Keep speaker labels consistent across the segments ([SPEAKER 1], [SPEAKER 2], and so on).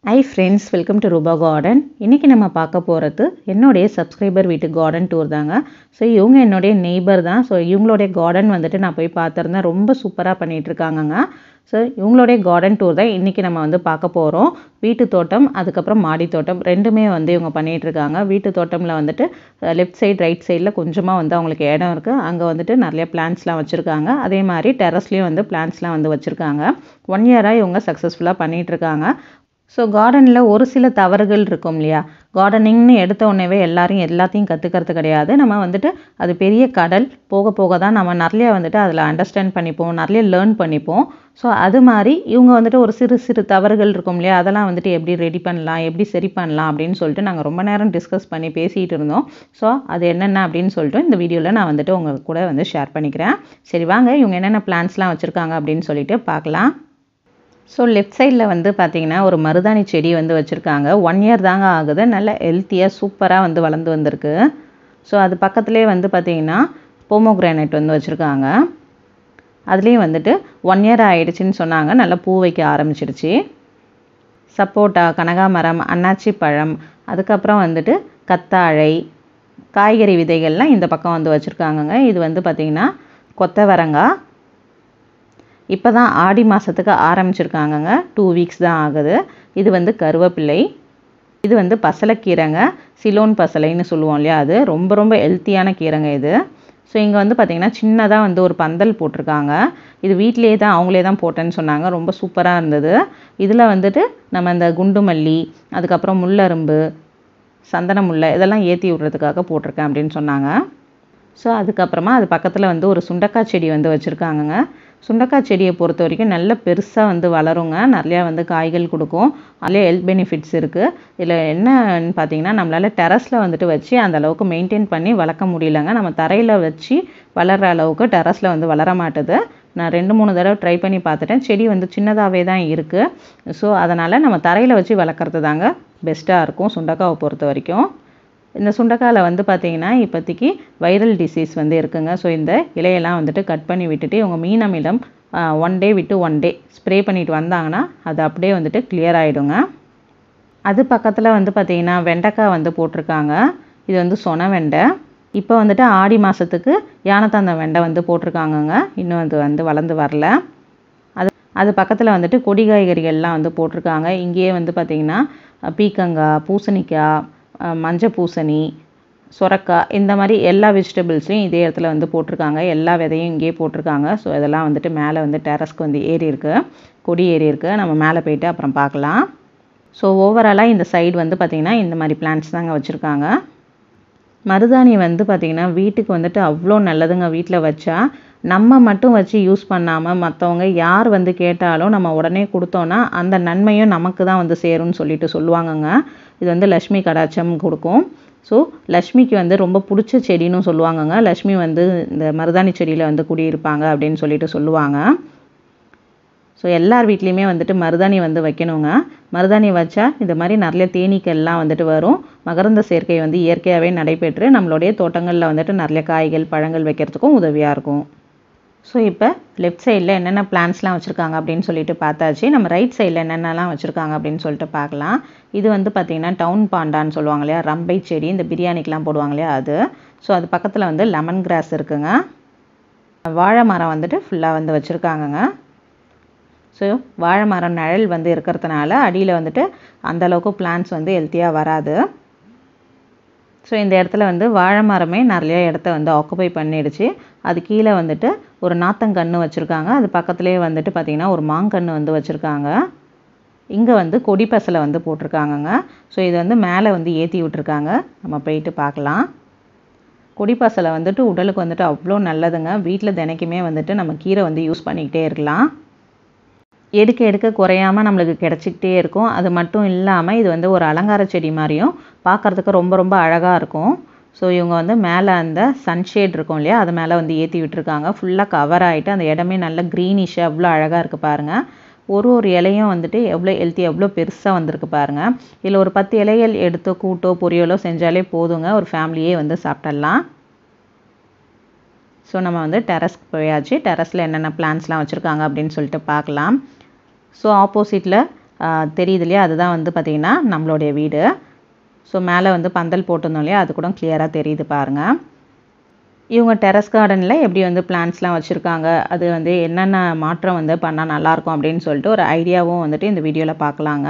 [SPEAKER 1] Hi friends, welcome to Ruba Garden. இன்னைக்கு நம்ம பார்க்க போகிறது என்னோட சப்ஸ்கிரைபர் வீட்டு கார்டன் டூர் தாங்க. ஸோ இவங்க என்னோட நெய்பர் தான். ஸோ இவங்களோட கார்டன் வந்துட்டு நான் போய் பார்த்துருந்தேன். ரொம்ப சூப்பராக பண்ணிட்டு இருக்காங்கங்க. ஸோ இவங்களோட கார்டன் டூர் தான் இன்றைக்கி நம்ம வந்து பார்க்க போகிறோம். வீட்டு தோட்டம் அதுக்கப்புறம் மாடி தோட்டம் ரெண்டுமே வந்து இவங்க பண்ணிகிட்டு இருக்காங்க. வீட்டு தோட்டமில் வந்துட்டு லெஃப்ட் சைடு ரைட் சைடில் கொஞ்சமாக வந்து அவங்களுக்கு இடம் இருக்குது. அங்கே வந்துட்டு நிறைய பிளான்ட்ஸ்லாம் வச்சுருக்காங்க. அதே மாதிரி டெரஸ்லேயும் வந்து பிளான்ட்ஸ்லாம் வந்து வச்சுருக்காங்க. 1 இயராக இவங்க சக்ஸஸ்ஃபுல்லாக பண்ணிகிட்ருக்காங்க. ஸோ கார்டனில் ஒரு சில தவறுகள் இருக்கும் இல்லையா? கார்டனிங்னு எடுத்த உடனேவே எல்லாத்தையும் கற்றுக்கிறது கிடையாது. நம்ம வந்துட்டு அது பெரிய கடல். போக போக தான் நம்ம நிறைய வந்துட்டு அதில் அண்டர்ஸ்டாண்ட் பண்ணிப்போம், நிறைய லேர்ன் பண்ணிப்போம். ஸோ அது மாதிரி இவங்க வந்துட்டு ஒரு சிறு சிறு தவறுகள் இருக்கும் இல்லையா? அதெல்லாம் வந்துட்டு எப்படி ரெடி பண்ணலாம், எப்படி சரி பண்ணலாம் அப்படின்னு சொல்லிட்டு நாங்கள் ரொம்ப நேரம் டிஸ்கஸ் பண்ணி பேசிகிட்டு இருந்தோம். ஸோ அது என்னென்ன அப்படின்னு சொல்லிட்டு இந்த வீடியோவில் நான் வந்துட்டு உங்கள் கூட வந்து ஷேர் பண்ணிக்கிறேன். சரி வாங்க இவங்க என்னென்ன பிளான்ஸ்லாம் வச்சுருக்காங்க அப்படின்னு சொல்லிட்டு பார்க்கலாம். ஸோ லெஃப்ட் சைடில் வந்து பார்த்திங்கன்னா ஒரு மருதாணி செடி வந்து வச்சுருக்காங்க. 1 இயர் தாங்க ஆகுது. நல்ல ஹெல்த்தியாக சூப்பராக வந்து வளர்ந்து வந்திருக்கு. ஸோ அது பக்கத்துலேயே வந்து பார்த்திங்கன்னா போமோகிரானேட் வந்து வச்சுருக்காங்க. அதுலேயும் வந்துட்டு 1 இயர் ஆகிடுச்சின்னு சொன்னாங்க. நல்லா பூ வைக்க ஆரம்பிச்சிடுச்சு. சப்போட்டா, கனகாமரம், அன்னாச்சி பழம், அதுக்கப்புறம் வந்துட்டு கத்தாழை, காய்கறி விதைகள்லாம் இந்த பக்கம் வந்து வச்சுருக்காங்கங்க. இது வந்து பார்த்திங்கன்னா கொத்தவரங்காய். இப்போ தான் ஆடி மாதத்துக்கு ஆரம்பிச்சிருக்காங்கங்க. 2 வீக்ஸ் தான் ஆகுது. இது வந்து கருவேப்பிலை. இது வந்து பசலைக்கீரைங்க. சிலோன் பசலைன்னு சொல்லுவோம் இல்லையா? அது ரொம்ப ரொம்ப ஹெல்த்தியான கீரைங்க இது. ஸோ இங்கே வந்து பார்த்திங்கன்னா சின்னதாக வந்து ஒரு பந்தல் போட்டிருக்காங்க. இது வீட்டிலேயே தான் அவங்களே தான் போட்டேன்னு சொன்னாங்க. ரொம்ப சூப்பராக இருந்தது. இதில் வந்துட்டு நம்ம இந்த குண்டு மல்லி, அதுக்கப்புறம் முள்ளரும்பு, சந்தன முல்லை இதெல்லாம் ஏற்றி விட்றதுக்காக போட்டிருக்கேன் அப்படின்னு சொன்னாங்க. ஸோ அதுக்கப்புறமா அது பக்கத்தில் வந்து ஒரு சுண்டக்காய் செடி வந்து வச்சுருக்காங்கங்க. சுண்டக்காய் செடியை பொறுத்த வரைக்கும் நல்ல பெருசாக வந்து வளருங்க. நிறையா வந்து காய்கள் கொடுக்கும். அதிலே ஹெல்த் பெனிஃபிட்ஸ் இருக்குது. இதில் என்னன்னு பார்த்தீங்கன்னா நம்மளால் டெரஸில் வந்துட்டு வச்சு அந்த அளவுக்கு மெயின்டைன் பண்ணி வளர்க்க முடியலங்க. நம்ம தரையில் வச்சு வளர்கிற அளவுக்கு டெரஸில் வந்து வளர மாட்டுது. நான் 2-3 தடவை ட்ரை பண்ணி பார்த்துட்டேன். செடி வந்து சின்னதாகவே தான் இருக்குது. ஸோ அதனால் நம்ம தரையில் வச்சு வளர்க்குறது தாங்க பெஸ்ட்டாக இருக்கும் சுண்டக்காவை பொறுத்த வரைக்கும். இந்த சுண்டைக்காயில் வந்து பார்த்திங்கன்னா இப்போதைக்கு வைரல் டிசீஸ் வந்து இருக்குங்க. ஸோ இந்த இலையெல்லாம் வந்துட்டு கட் பண்ணி விட்டுட்டு இவங்க மீன் அமிலம் 1 டே விட்டு 1 டே ஸ்ப்ரே பண்ணிட்டு வந்தாங்கன்னா அது அப்படியே வந்துட்டு கிளியர் ஆகிடுங்க. அது பக்கத்தில் வந்து பார்த்திங்கன்னா வெண்டைக்காய் வந்து போட்டிருக்காங்க. இது வந்து சொன வெண்டை. இப்போ வந்துட்டு ஆடி மாதத்துக்கு யானத்தாந்த வெண்டை வந்து போட்டிருக்காங்கங்க. இன்னும் அது வந்து வளர்ந்து வரல. அது பக்கத்தில் வந்துட்டு கொடி காய்கறிகள்லாம் வந்து போட்டிருக்காங்க. இங்கேயே வந்து பார்த்திங்கன்னா பீக்கங்காய், பூசணிக்காய், மஞ்சள் பூசணி, சொரக்காய் இந்த மாதிரி எல்லா வெஜிடபிள்ஸையும் இதே இடத்துல வந்து போட்டிருக்காங்க. எல்லா விதையும் இங்கேயே போட்டிருக்காங்க. ஸோ இதெல்லாம் வந்துட்டு மேலே வந்து டெரஸ்க்கு வந்து ஏறி இருக்குது, கொடி ஏறி இருக்குது. நம்ம மேலே போயிட்டு அப்புறம் பார்க்கலாம். ஸோ ஓவராலாக இந்த சைடு வந்து பார்த்திங்கன்னா இந்த மாதிரி பிளான்ட்ஸ் தாங்க வச்சுருக்காங்க. மருதாணி வந்து பார்த்திங்கன்னா வீட்டுக்கு வந்துட்டு அவ்வளோ நல்லதுங்க. வீட்டில் வச்சா நம்ம மட்டும் வச்சு யூஸ் பண்ணாமல் மற்றவங்க யார் வந்து கேட்டாலும் நம்ம உடனே கொடுத்தோன்னா அந்த நன்மையும் நமக்கு தான் வந்து சேரும்னு சொல்லிட்டு சொல்லுவாங்கங்க. இது வந்து லக்ஷ்மி கடாட்சம் கொடுக்கும். ஸோ லக்ஷ்மிக்கு வந்து ரொம்ப பிடிச்ச செடின்னு சொல்லுவாங்கங்க. லக்ஷ்மி வந்து இந்த மருதாணி செடியில் வந்து குடியிருப்பாங்க அப்படின்னு சொல்லிட்டு சொல்லுவாங்க. ஸோ எல்லார் வீட்லேயுமே வந்துட்டு மருதாணி வந்து வைக்கணுங்க. மருதாணி வச்சா இந்த மாதிரி நிறைய தேனீக்கள்லாம் வந்துட்டு வரும். மகரந்த சேர்க்கை வந்து இயற்கையாகவே நடைபெற்று நம்மளுடைய தோட்டங்களில் வந்துட்டு நிறைய காய்கள் பழங்கள் வைக்கிறதுக்கும் உதவியாக இருக்கும். ஸோ இப்போ லெஃப்ட் சைடில் என்னென்ன பிளான்ஸ்லாம் வச்சுருக்காங்க அப்படின்னு சொல்லிட்டு பார்த்தாச்சு. நம்ம ரைட் சைடில் என்னென்னலாம் வச்சுருக்காங்க அப்படின்னு சொல்லிட்டு பார்க்கலாம். இது வந்து பார்த்திங்கன்னா டவுன் பாண்டான்னு சொல்லுவாங்க இல்லையா? ரம்பை செடி இந்த பிரியாணிக்கெலாம் போடுவாங்க இல்லையா அது. ஸோ அது பக்கத்தில் வந்து லெமன் கிராஸ் இருக்குங்க. வாழை மரம் வந்துட்டு ஃபுல்லாக வந்து வச்சுருக்காங்கங்க. ஸோ வாழை மரம் நிழல் வந்து இருக்கிறதுனால அடியில் வந்துட்டு அந்தளவுக்கு பிளான்ஸ் வந்து ஹெல்த்தியாக வராது. ஸோ இந்த இடத்துல வந்து வாழை மரமே நிறைய இடத்த வந்து ஆக்குபை பண்ணிடுச்சு. அது கீழே வந்துட்டு ஒரு நாத்தங்கன்று வச்சுருக்காங்க. அது பக்கத்துலேயே வந்துட்டு பார்த்திங்கன்னா ஒரு மாங்கன்று வந்து வச்சுருக்காங்க. இங்கே வந்து கொடி பசலை வந்து போட்டிருக்காங்கங்க. ஸோ இது வந்து மேலே வந்து ஏற்றி விட்டுருக்காங்க. நம்ம போயிட்டு பார்க்கலாம். கொடி பசலை வந்துட்டு உடலுக்கு வந்துட்டு அவ்வளோ நல்லதுங்க. வீட்டில் தினைக்குமே வந்துட்டு நம்ம கீரை வந்து யூஸ் பண்ணிக்கிட்டே இருக்கலாம். எடுக்க எடுக்க குறையாமல் நம்மளுக்கு கிடச்சிக்கிட்டே இருக்கும். அது மட்டும் இல்லாமல் இது வந்து ஒரு அலங்கார செடி மாதிரியும் பார்க்குறதுக்கு ரொம்ப ரொம்ப அழகாக இருக்கும். ஸோ இவங்க வந்து மேலே அந்த சன்ஷேட் இருக்கும் இல்லையா? அது மேலே வந்து ஏற்றி விட்டுருக்காங்க. ஃபுல்லாக கவர் ஆகிட்டு அந்த இடமே நல்ல க்ரீனிஷாக அவ்வளோ அழகாக இருக்குது பாருங்கள். ஒரு இலையும் வந்துட்டு எவ்வளோ ஹெல்த்தி எவ்வளோ பெருசாக வந்திருக்கு பாருங்கள். இதில் ஒரு 10 இலைகள் எடுத்து கூட்டோ பொரியலோ செஞ்சாலே போதுங்க. ஒரு ஃபேமிலியே வந்து சாப்பிட்றலாம். ஸோ நம்ம வந்து டெரஸ்க்கு போயாச்சு. டெரஸில் என்னென்ன பிளான்ஸ்லாம் வச்சுருக்காங்க அப்படின்னு சொல்லிட்டு பார்க்கலாம். ஸோ ஆப்போசிட்டில் தெரியுது இல்லையா, அதுதான் வந்து பார்த்திங்கன்னா நம்மளுடைய வீடு. ஸோ மேலே வந்து பந்தல் போட்டிருந்தோம் இல்லையா, அது கூட கிளியராக தெரியுது பாருங்கள். இவங்க டெரஸ் கார்டனில் எப்படி வந்து பிளான்ட்ஸ்லாம் வச்சுருக்காங்க, அது வந்து என்னென்ன மாற்றம் வந்து பண்ணால் நல்லாயிருக்கும் அப்படின்னு சொல்லிட்டு ஒரு ஐடியாவும் வந்துட்டு இந்த வீடியோவில் பார்க்கலாங்க.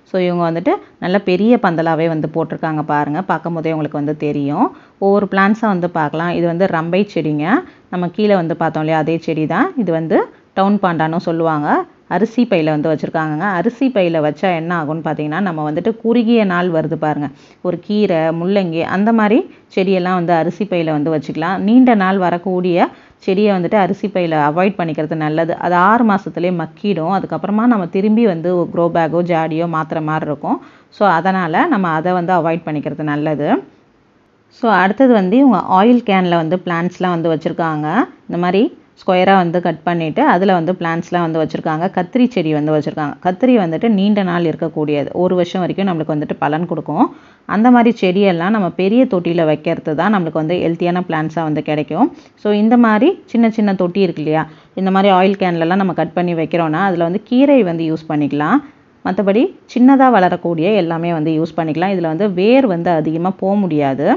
[SPEAKER 1] ஸோ இவங்க வந்துட்டு நல்ல பெரிய பந்தலாகவே வந்து போட்டிருக்காங்க பாருங்கள். பார்க்கும் போதே உங்களுக்கு வந்து தெரியும். ஒவ்வொரு பிளான்ட்ஸாக வந்து பார்க்கலாம். இது வந்து ரம்பை செடிங்க. நம்ம கீழே வந்து பார்த்தோம் இல்லையா, அதே செடி தான். இது வந்து டவுன் பாண்டானும் சொல்லுவாங்க. அரிசி பையில் வந்து வச்சுருக்காங்கங்க. அரிசி பையில் வச்சா என்ன ஆகும்னு பார்த்தீங்கன்னா, நம்ம வந்துட்டு குறுகிய நாள் வருது பாருங்கள், ஒரு கீரை, முள்ளங்கி அந்த மாதிரி செடியெல்லாம் வந்து அரிசி பையில் வந்து வச்சுக்கலாம். நீண்ட நாள் வரக்கூடிய செடியை வந்துட்டு அரிசி பையில் அவாய்ட் பண்ணிக்கிறது நல்லது. அது 6 மாதத்துலேயே மக்கிடும். அதுக்கப்புறமா நம்ம திரும்பி வந்து க்ரோ பேக்கோ ஜாடியோ மாற்றுற மாதிரி இருக்கும். ஸோ அதனால் நம்ம அதை வந்து அவாய்ட் பண்ணிக்கிறது நல்லது. ஸோ அடுத்தது வந்து இவங்க ஆயில் கேனில் வந்து பிளான்ட்ஸ்லாம் வந்து வச்சுருக்காங்க. இந்த மாதிரி ஸ்கொயராக வந்து கட் பண்ணிவிட்டு அதில் வந்து பிளான்ட்ஸ்லாம் வந்து வச்சுருக்காங்க. கத்திரி செடி வந்து வச்சுருக்காங்க. கத்திரி வந்துட்டு நீண்ட நாள் இருக்கக்கூடியது, 1 வருஷம் வரைக்கும் நம்மளுக்கு வந்துட்டு பலன் கொடுக்கும். அந்த மாதிரி செடியெல்லாம் நம்ம பெரிய தொட்டியில் வைக்கிறது தான் நம்மளுக்கு வந்து ஹெல்த்தியான பிளான்ட்ஸாக வந்து கிடைக்கும். ஸோ இந்த மாதிரி சின்ன சின்ன தொட்டி இருக்கு இல்லையா, இந்த மாதிரி ஆயில் கேன்லலாம் நம்ம கட் பண்ணி வைக்கிறோன்னா அதில் வந்து கீரை வந்து யூஸ் பண்ணிக்கலாம். மற்றபடி சின்னதாக வளரக்கூடிய எல்லாமே வந்து யூஸ் பண்ணிக்கலாம். இதில் வந்து வேர் வந்து அதிகமாக போக முடியாது.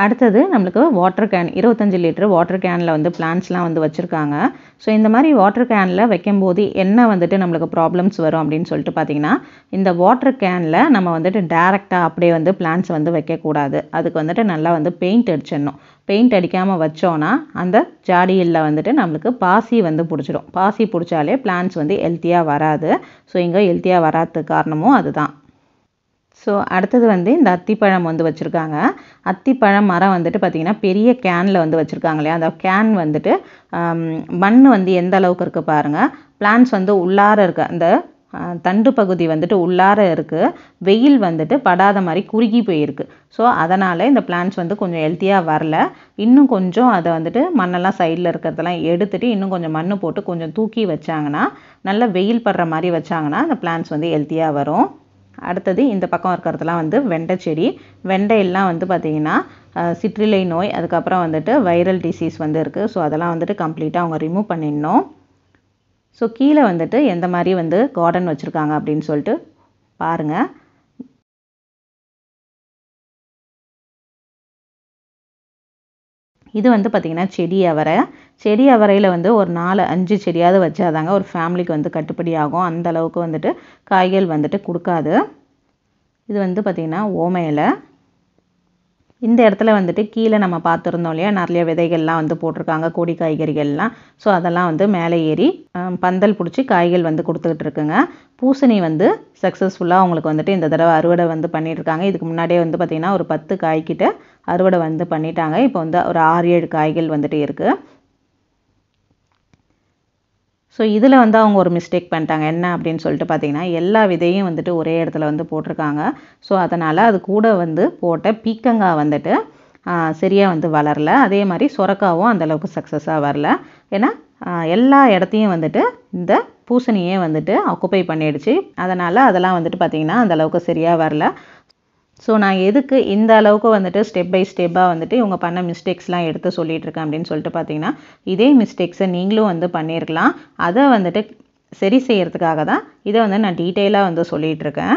[SPEAKER 1] அடுத்தது நம்மளுக்கு வாட்டர் கேன், 25 லிட்டர் வாட்டர் கேனில் வந்து பிளான்ட்ஸ்லாம் வந்து வச்சுருக்காங்க. ஸோ இந்த மாதிரி வாட்டர் கேனில் வைக்கும்போது என்ன வந்துட்டு நம்மளுக்கு ப்ராப்ளம்ஸ் வரும் அப்படின்னு சொல்லிட்டு பார்த்தீங்கன்னா, இந்த வாட்டர் கேனில் நம்ம வந்துட்டு டேரெக்டாக அப்படியே வந்து பிளான்ட்ஸ் வந்து வைக்கக்கூடாது. அதுக்கு வந்துட்டு நல்லா வந்து பெயிண்ட் அடிச்சிடணும். பெயிண்ட் அடிக்காமல் வச்சோன்னா அந்த ஜாடியில் வந்துட்டு நம்மளுக்கு பாசி வந்து பிடிச்சிடும். பாசி பிடிச்சாலே பிளான்ட்ஸ் வந்து ஹெல்த்தியாக வராது. ஸோ இங்கே ஹெல்த்தியாக வராததுக்கு காரணமும் அதுதான். ஸோ அடுத்தது வந்து இந்த அத்திப்பழம் வந்து வச்சுருக்காங்க. அத்திப்பழம் மரம் வந்துட்டு பார்த்திங்கன்னா பெரிய கேனில் வந்து வச்சுருக்காங்க இல்லையா, அந்த கேன் வந்துட்டு மண் வந்து எந்த அளவுக்கு இருக்குது பாருங்கள். பிளான்ட்ஸ் வந்து உள்ளார இருக்குது, அந்த தண்டு பகுதி வந்துட்டு உள்ளார இருக்குது. வெயில் வந்துட்டு படாத மாதிரி குறுகி போயிருக்கு. ஸோ அதனால் இந்த பிளான்ட்ஸ் வந்து கொஞ்சம் ஹெல்த்தியாக வரல. இன்னும் கொஞ்சம் அதை வந்துட்டு மண்ணெல்லாம் சைடில் இருக்கிறதெல்லாம் எடுத்துகிட்டு இன்னும் கொஞ்சம் மண் போட்டு கொஞ்சம் தூக்கி வச்சாங்கன்னா, நல்லா வெயில் படுற மாதிரி வச்சாங்கன்னா அந்த பிளான்ட்ஸ் வந்து ஹெல்த்தியாக வரும். அடுத்தது இந்த பக்கம் இருக்கிறதுலாம் வந்து வெண்டை செடி. வெண்டையெல்லாம் வந்து பார்த்திங்கன்னா சிற்றிலை நோய், அதுக்கப்புறம் வந்துட்டு வைரல் டிசீஸ் வந்து இருக்குது. ஸோ அதெல்லாம் வந்துட்டு கம்ப்ளீட்டாக அவங்க ரிமூவ் பண்ணிடணும். ஸோ கீழே வந்துட்டு எந்த மாதிரி வந்து கார்டன் வச்சுருக்காங்க அப்படின்னு சொல்லிட்டு பாருங்கள். இது வந்து பார்த்திங்கன்னா செடி அவரை. செடி அவரையில் வந்து ஒரு 4-5 செடியாவது வச்சாதாங்க ஒரு ஃபேமிலிக்கு வந்து கட்டுப்படி ஆகும். அந்த அளவுக்கு வந்துட்டு காய்கள் வந்துட்டு கொடுக்காது. இது வந்து பார்த்திங்கன்னா ஓம இலை. இந்த இடத்துல வந்துட்டு கீழே நம்ம பார்த்துருந்தோம் இல்லையா, நிறைய விதைகள்லாம் வந்து போட்டிருக்காங்க, கொடி காய்கறிகள்லாம். ஸோ அதெல்லாம் வந்து மேலே ஏறி பந்தல் பிடிச்சி காய்கள் வந்து கொடுத்துக்கிட்டு இருக்குங்க. பூசணி வந்து சக்ஸஸ்ஃபுல்லாக அவங்களுக்கு வந்துட்டு இந்த தடவை அறுவடை வந்து பண்ணியிருக்காங்க. இதுக்கு முன்னாடியே வந்து பார்த்திங்கன்னா ஒரு 10 காய்கிட்ட அறுவடை வந்து பண்ணிட்டாங்க. இப்போ வந்து ஒரு 6-7 காய்கள் வந்துட்டு இருக்குது. ஸோ இதில் வந்து அவங்க ஒரு மிஸ்டேக் பண்ணிட்டாங்க. என்ன அப்படின்னு சொல்லிட்டு பார்த்தீங்கன்னா, எல்லா விதையும் வந்துட்டு ஒரே இடத்துல வந்து போட்டிருக்காங்க. ஸோ அதனால் அது கூட வந்து போட்ட பீக்கங்காய் வந்துட்டு சரியாக வந்து வளரல. அதே மாதிரி சொரக்காவும் அந்தளவுக்கு சக்ஸஸாக வரல. ஏன்னா எல்லா இடத்தையும் வந்துட்டு இந்த பூசணியே வந்துட்டு ஆக்குப்பை பண்ணிடுச்சு. அதனால் அதெல்லாம் வந்துட்டு பார்த்திங்கன்னா அந்தளவுக்கு சரியாக வரல. ஸோ நான் எதுக்கு இந்த அளவுக்கு வந்துட்டு ஸ்டெப் பை ஸ்டெப்பாக வந்துட்டு இவங்க பண்ண மிஸ்டேக்ஸ்லாம் எடுத்து சொல்லிகிட்ருக்கேன் அப்படின்னு சொல்லிட்டு பார்த்தீங்கன்னா, இதே மிஸ்டேக்ஸை நீங்களும் வந்து பண்ணியிருக்கலாம். அதை வந்துட்டு சரி செய்கிறதுக்காக தான் இதை வந்து நான் டீட்டெயிலாக வந்து சொல்லிகிட்ருக்கேன்.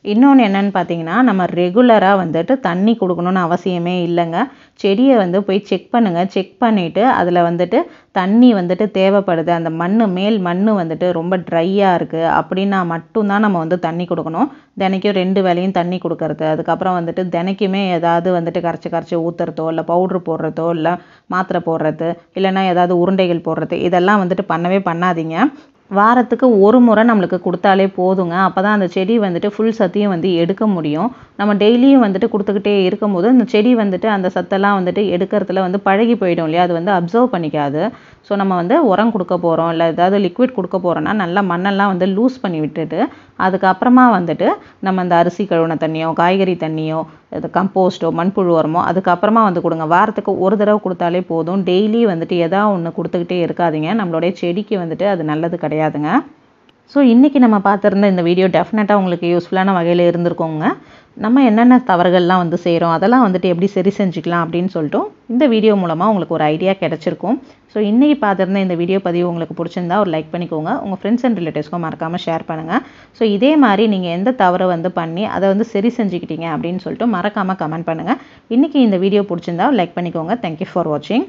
[SPEAKER 1] இன்னொன்று என்னென்னு பார்த்தீங்கன்னா, நம்ம ரெகுலராக வந்துட்டு தண்ணி கொடுக்கணுன்னு அவசியமே இல்லைங்க. செடியை வந்து போய் செக் பண்ணுங்கள். செக் பண்ணிவிட்டு அதில் வந்துட்டு தண்ணி வந்துட்டு தேவைப்படுது, அந்த மேல் மண் வந்துட்டு ரொம்ப ட்ரையாக இருக்குது அப்படின்னா மட்டும்தான் நம்ம வந்து தண்ணி கொடுக்கணும். தினைக்கும் 2 வேளையும் தண்ணி கொடுக்கறது, அதுக்கப்புறம் வந்துட்டு தினைக்குமே ஏதாவது வந்துட்டு கரைச்சி ஊற்றுறதோ, இல்லை பவுட்ரு போடுறதோ, இல்லை மாத்திரை போடுறது, இல்லைன்னா ஏதாவது உருண்டைகள் போடுறது, இதெல்லாம் வந்துட்டு பண்ணவே பண்ணாதீங்க. வாரத்துக்கு ஒரு முறை நம்மளுக்கு கொடுத்தாலே போதுங்க. அப்போ தான் அந்த செடி வந்துட்டு ஃபுல் சத்தையும் வந்து எடுக்க முடியும். நம்ம டெய்லியும் வந்துட்டு கொடுத்துக்கிட்டே இருக்கும்போது அந்த செடி வந்துட்டு அந்த சத்தெல்லாம் வந்துட்டு எடுக்கிறதுல வந்து பழகி போயிடும் இல்லையா, அது வந்து அப்சர்வ் பண்ணிக்காது. ஸோ நம்ம வந்து உரம் கொடுக்க போகிறோம், இல்லை ஏதாவது லிக்விட் கொடுக்க போகிறோன்னா நல்லா மண்ணெல்லாம் வந்து லூஸ் பண்ணி விட்டுட்டு அதுக்கப்புறமா வந்துட்டு நம்ம இந்த அரிசி கழுவுன தண்ணியோ, காய்கறி தண்ணியோ, இது கம்போஸ்ட்டோ, மண்புழு உரமோ அதுக்கப்புறமா வந்து கொடுங்க. வாரத்துக்கு ஒரு தடவை கொடுத்தாலே போதும். டெய்லி வந்துட்டு எதாவது ஒன்று கொடுத்துக்கிட்டே இருக்காதீங்க. நம்மளுடைய செடிக்கு வந்துட்டு அது நல்லது கிடையாதுங்க. ஸோ இன்றைக்கி நம்ம பார்த்துருந்த இந்த வீடியோ டெஃபினட்டாக உங்களுக்கு யூஸ்ஃபுல்லான வகையில் இருந்திருக்கோங்க. நம்ம என்னென்ன தவறுகள்லாம் வந்து செய்கிறோம், அதெல்லாம் வந்துட்டு எப்படி சரி செஞ்சுக்கலாம் அப்படின்னு சொல்லிட்டு இந்த வீடியோ மூலமாக உங்களுக்கு ஒரு ஐடியா கிடச்சிருக்கும். ஸோ இன்றைக்கி பார்த்துருந்த இந்த வீடியோ பதிவு உங்களுக்கு பிடிச்சிருந்தா ஒரு லைக் பண்ணிக்கோங்க. உங்கள் ஃப்ரெண்ட்ஸ் அண்ட் ரிலேட்டிவ்ஸ்க்கும் மறக்காமல் ஷேர் பண்ணுங்கள். ஸோ இதே மாதிரி நீங்கள் எந்த தவறை வந்து பண்ணி அதை வந்து சரி செஞ்சுக்கிட்டீங்க அப்படின்னு சொல்லிட்டு மறக்காமல் கமெண்ட் பண்ணுங்கள். இன்றைக்கி இந்த வீடியோ பிடிச்சிருந்தா லைக் பண்ணிக்கோங்க. தேங்க்யூ ஃபார் வாட்சிங்.